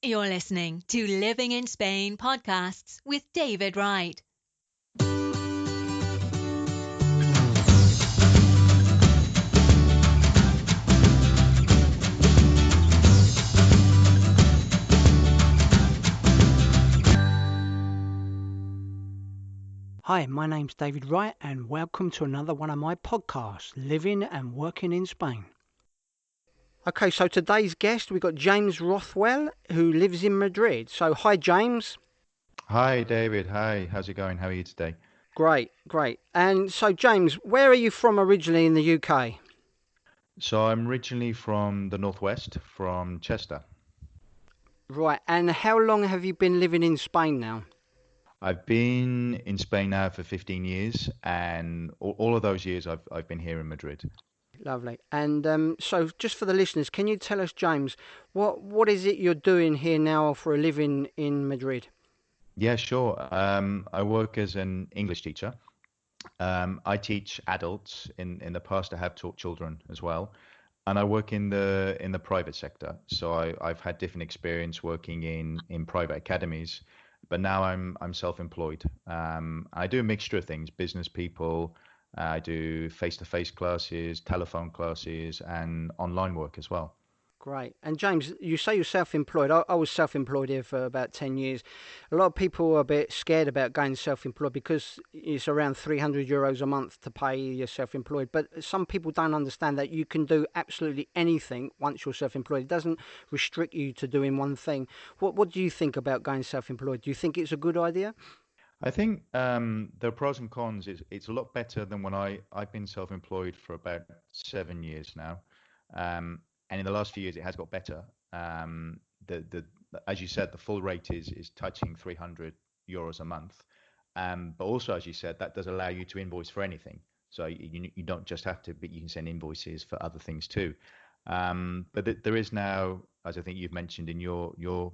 You're listening to Living in Spain podcasts with David Wright. Hi, my name's David Wright and welcome to another one of my podcasts, Living and Working in Spain. Okay, so today's guest, we've got James Rothwell, who lives in Madrid. So, hi, James. Hi, David. Hi, how's it going? How are you today? Great, great. And so, James, where are you from originally in the UK? So I'm originally from the Northwest, from Chester. Right, and how long have you been living in Spain now? I've been in Spain now for 15 years, and all of those years I've been here in Madrid. Lovely. And so, just for the listeners, can you tell us, James, what is it you're doing here now for a living in Madrid? Yeah, sure. I work as an English teacher. I teach adults. In the past, I have taught children as well, and I work in the private sector. So I've had different experience working in private academies, but now I'm self-employed. I do a mixture of things: business people. I do face-to-face classes, telephone classes, and online work as well. Great. And James, you say you're self-employed. I was self-employed here for about 10 years. A lot of people are a bit scared about going self-employed because it's around €300 a month to pay you're self-employed. But some people don't understand that you can do absolutely anything once you're self-employed. It doesn't restrict you to doing one thing. What do you think about going self-employed? Do you think it's a good idea? I think there are pros and cons. It's a lot better than when I've been self-employed for about 7 years now. And in the last few years, it has got better. Um, the as you said, the full rate is touching €300 a month. But also, as you said, that does allow you to invoice for anything. So you don't just have to, but you can send invoices for other things too. But there is now, as I think you've mentioned in your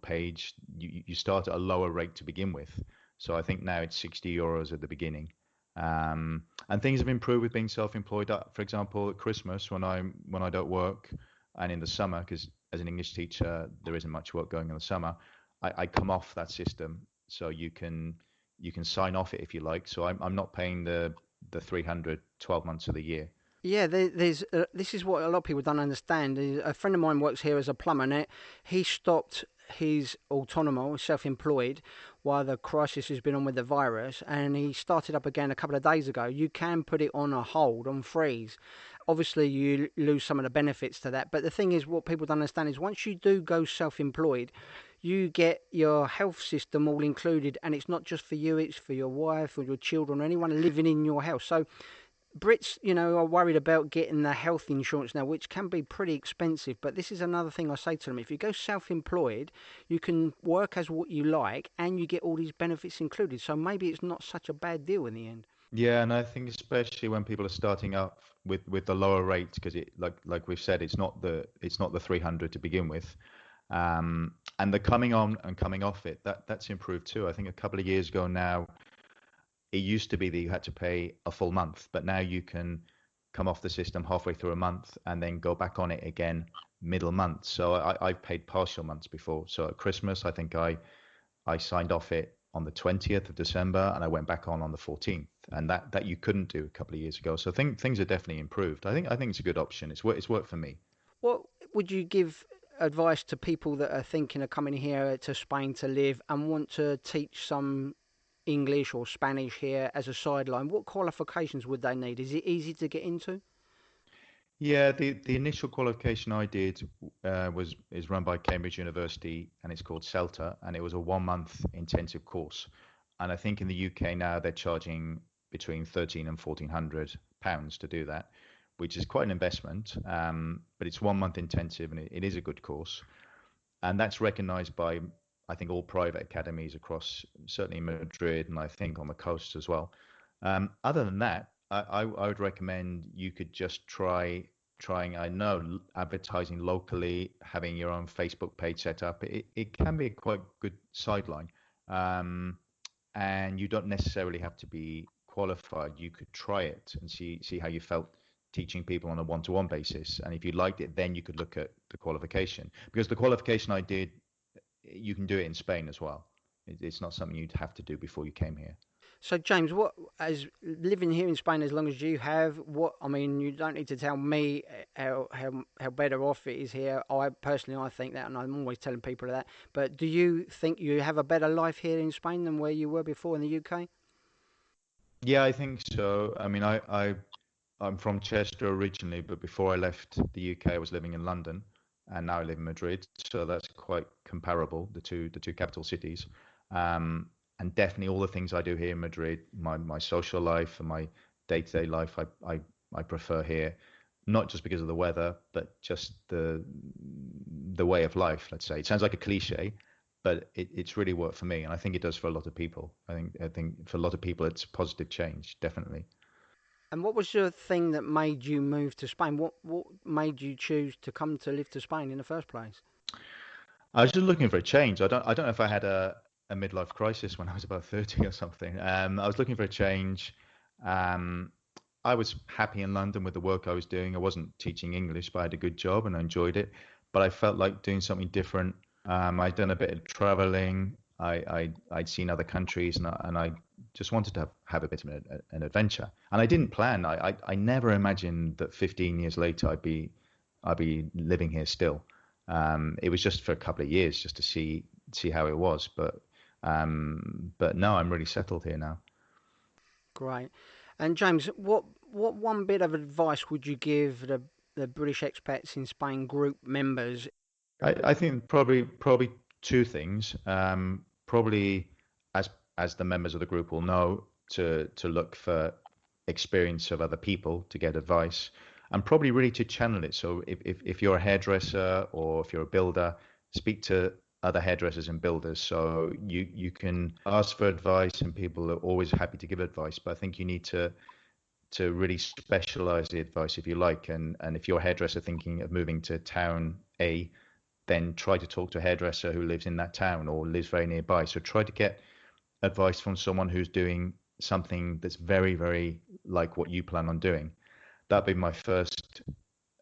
page, you start at a lower rate to begin with. So I think now it's €60 at the beginning. And things have improved with being self-employed. For example, at Christmas when I don't work, and in the summer, because as an English teacher there isn't much work going in the summer, I come off that system. So you can sign off it if you like. So I'm not paying the 300 12 months of the year. Yeah, there's this is what a lot of people don't understand. A friend of mine works here as a plumber, and he stopped his autonomo, self-employed, while the crisis has been on with the virus, and he started up again a couple of days ago. You can put it on a hold, on freeze. Obviously, you lose some of the benefits to that, but the thing is, what people don't understand is once you do go self-employed, you get your health system all included, and it's not just for you; it's for your wife or your children or anyone living in your house. So Brits, are worried about getting the health insurance now, which can be pretty expensive. But this is another thing I say to them: if you go self-employed, you can work as what you like, and you get all these benefits included. So maybe it's not such a bad deal in the end. Yeah, and I think especially when people are starting up with the lower rate, because it like we've said, it's not the 300 to begin with. And the coming on and coming off it, that's improved too. I think a couple of years ago now, it used to be that you had to pay a full month, but now you can come off the system halfway through a month and then go back on it again middle month. So I've paid partial months before. So at Christmas, I think I signed off it on the 20th of December and I went back on the 14th, and that you couldn't do a couple of years ago. So things are definitely improved. I think it's a good option. It's worked for me. What would you give advice to people that are thinking of coming here to Spain to live and want to teach some English or Spanish here as a sideline? What qualifications would they need? Is it easy to get into? Yeah, the initial qualification I did is run by Cambridge University, and it's called CELTA, and it was a 1 month intensive course. And I think in the UK now they're charging between 13 and £1,400 to do that, which is quite an investment. But it's 1 month intensive, and it is a good course, and that's recognised by, I think, all private academies across certainly Madrid, and I think on the coast as well. Other than that, I would recommend you could just trying, I know, advertising locally, having your own Facebook page set up. It can be a quite good sideline. Um, and you don't necessarily have to be qualified. You could try it and see how you felt teaching people on a one-to-one basis. And if you liked it, then you could look at the qualification. Because the qualification I did you can do it in Spain as well. It's not something you'd have to do before you came here. So, James, what as living here in Spain as long as you have, what I mean, you don't need to tell me how better off it is here. I personally, I think that, and I'm always telling people that. But do you think you have a better life here in Spain than where you were before in the UK? Yeah, I think so. I mean, I'm from Chester originally, but before I left the UK, I was living in London, and now I live in Madrid. So that's quite comparable, the two capital cities. Um, and definitely all the things I do here in Madrid, my social life and my day-to-day life, I prefer here, not just because of the weather, but just the way of life. Let's say it sounds like a cliche, but it's really worked for me, and I think it does for a lot of people. I think for a lot of people, it's a positive change, definitely. And what was the thing that made you move to Spain? What made you choose to come to live to Spain in the first place? I was just looking for a change. I don't know if I had a midlife crisis when I was about 30 or something. I was looking for a change. Um, I was happy in London with the work I was doing. I wasn't teaching English, but I had a good job and I enjoyed it. But I felt like doing something different. I'd done a bit of traveling. I'd seen other countries, and I just wanted to have a bit of an adventure. And I didn't plan. I never imagined that 15 years later I'd be living here still. It was just for a couple of years just to see how it was. But no, I'm really settled here now. Great. And James, what one bit of advice would you give the British expats in Spain group members? I think probably two things. Probably as the members of the group will know, to look for experience of other people to get advice, and probably really to channel it. So if you're a hairdresser or if you're a builder, speak to other hairdressers and builders. So you can ask for advice, and people are always happy to give advice. But I think you need to really specialize the advice if you like. And if you're a hairdresser thinking of moving to town A, then try to talk to a hairdresser who lives in that town or lives very nearby. So try to get advice from someone who's doing something that's very, very like what you plan on doing. That'd be my first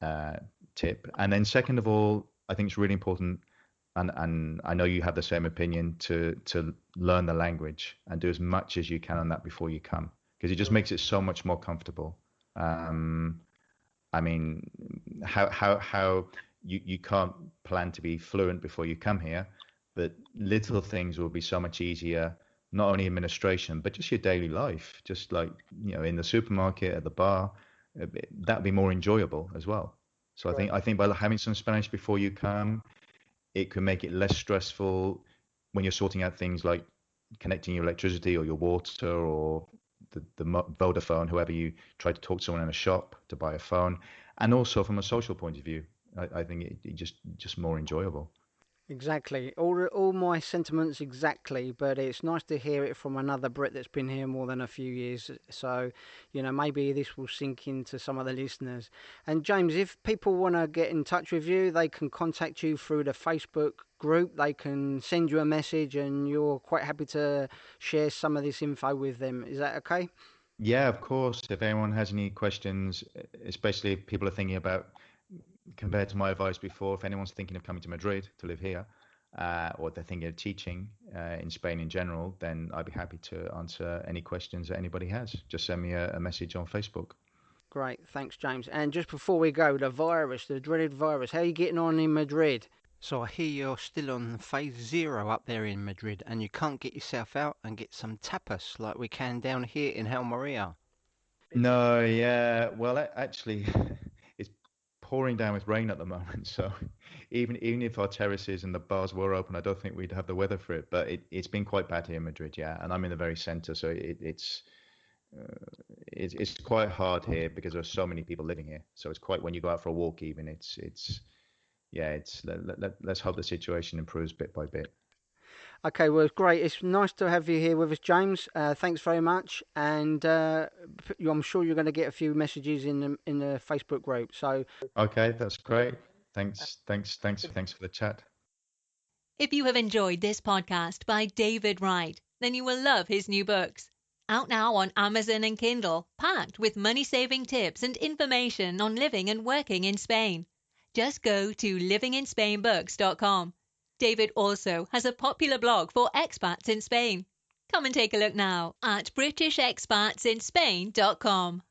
uh, tip. And then second of all, I think it's really important, and I know you have the same opinion, to learn the language and do as much as you can on that before you come, because it just makes it so much more comfortable. Um, I mean, how you can't plan to be fluent before you come here, but little things will be so much easier, not only administration, but just your daily life, just like, in the supermarket, at the bar, that'd be more enjoyable as well. So I think Great. I think by having some Spanish before you come, it can make it less stressful when you're sorting out things like connecting your electricity or your water or the Vodafone, whoever you try to talk to someone in a shop to buy a phone, and also from a social point of view, I think it just more enjoyable. Exactly. All my sentiments exactly, but it's nice to hear it from another Brit that's been here more than a few years. So, maybe this will sink into some of the listeners. And James, if people want to get in touch with you, they can contact you through the Facebook group. They can send you a message, and you're quite happy to share some of this info with them. Is that okay? Yeah, of course. If anyone has any questions, especially if people are thinking about, compared to my advice before, if anyone's thinking of coming to Madrid to live here, or they're thinking of teaching in Spain in general, then I'd be happy to answer any questions that anybody has. Just send me a message on Facebook. Great. Thanks, James. And just before we go, the virus, the dreaded virus, how are you getting on in Madrid? So I hear you're still on phase zero up there in Madrid, and you can't get yourself out and get some tapas like we can down here in Almeria. No, yeah. Well, actually, it's pouring down with rain at the moment. So even if our terraces and the bars were open, I don't think we'd have the weather for it. But it's been quite bad here in Madrid, yeah. And I'm in the very center, so uh, it's quite hard here because there's so many people living here. So it's quite, when you go out for a walk, even it's yeah. Let's hope the situation improves bit by bit. Okay, well, it's great. It's nice to have you here with us, James. Thanks very much, and I'm sure you're going to get a few messages in the Facebook group. So, Okay, that's great. Thanks for the chat. If you have enjoyed this podcast by David Wright, then you will love his new books. Out now on Amazon and Kindle, packed with money-saving tips and information on living and working in Spain. Just go to livinginspainbooks.com. David also has a popular blog for expats in Spain. Come and take a look now at BritishExpatsInSpain.com.